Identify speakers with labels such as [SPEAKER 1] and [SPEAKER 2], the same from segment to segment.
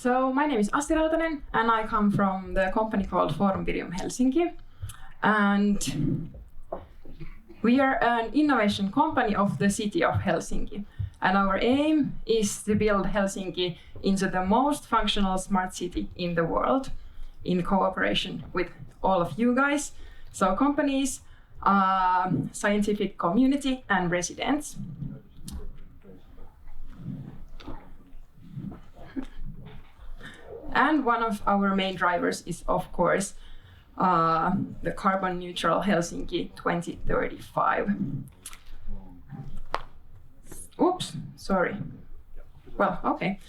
[SPEAKER 1] So my name is Assi Rautanen and I come from the company called Virium Helsinki. And we are an innovation company of the city of Helsinki. And our aim is to build Helsinki into the most functional smart city in the world in cooperation with all of you guys. So companies, scientific community and residents. And one of our main drivers is, of course, the carbon neutral Helsinki 2035. Oops, sorry. Well, okay.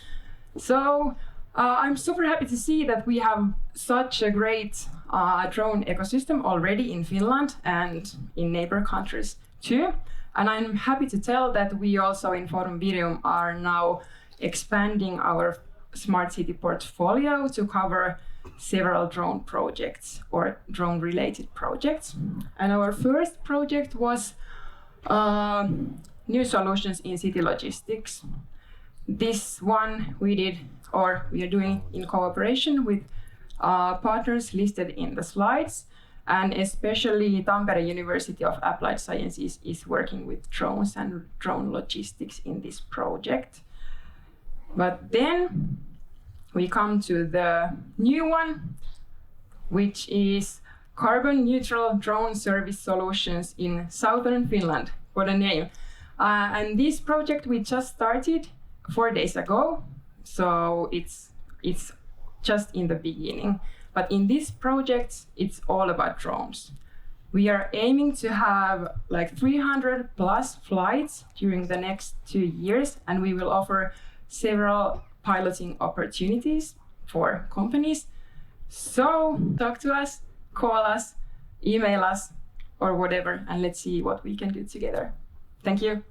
[SPEAKER 1] So I'm super happy to see that we have such a great drone ecosystem already in Finland and in neighbor countries too. And I'm happy to tell that we also in Virium are now expanding our smart city portfolio to cover several drone projects or drone related projects. And our first project was new solutions in city logistics. This one we are doing in cooperation with partners listed in the slides, and especially Tampere University of Applied Sciences is working with drones and drone logistics in this project. But then we come to the new one, which is carbon neutral drone service solutions in southern Finland. What a name. And this project we just started 4 days ago, so it's just in the beginning. But in this project, it's all about drones. We are aiming to have like 300 plus flights during the next 2 years, and we will offer several piloting opportunities for companies. So talk to us, call us, email us, or whatever, and let's see what we can do together. Thank you.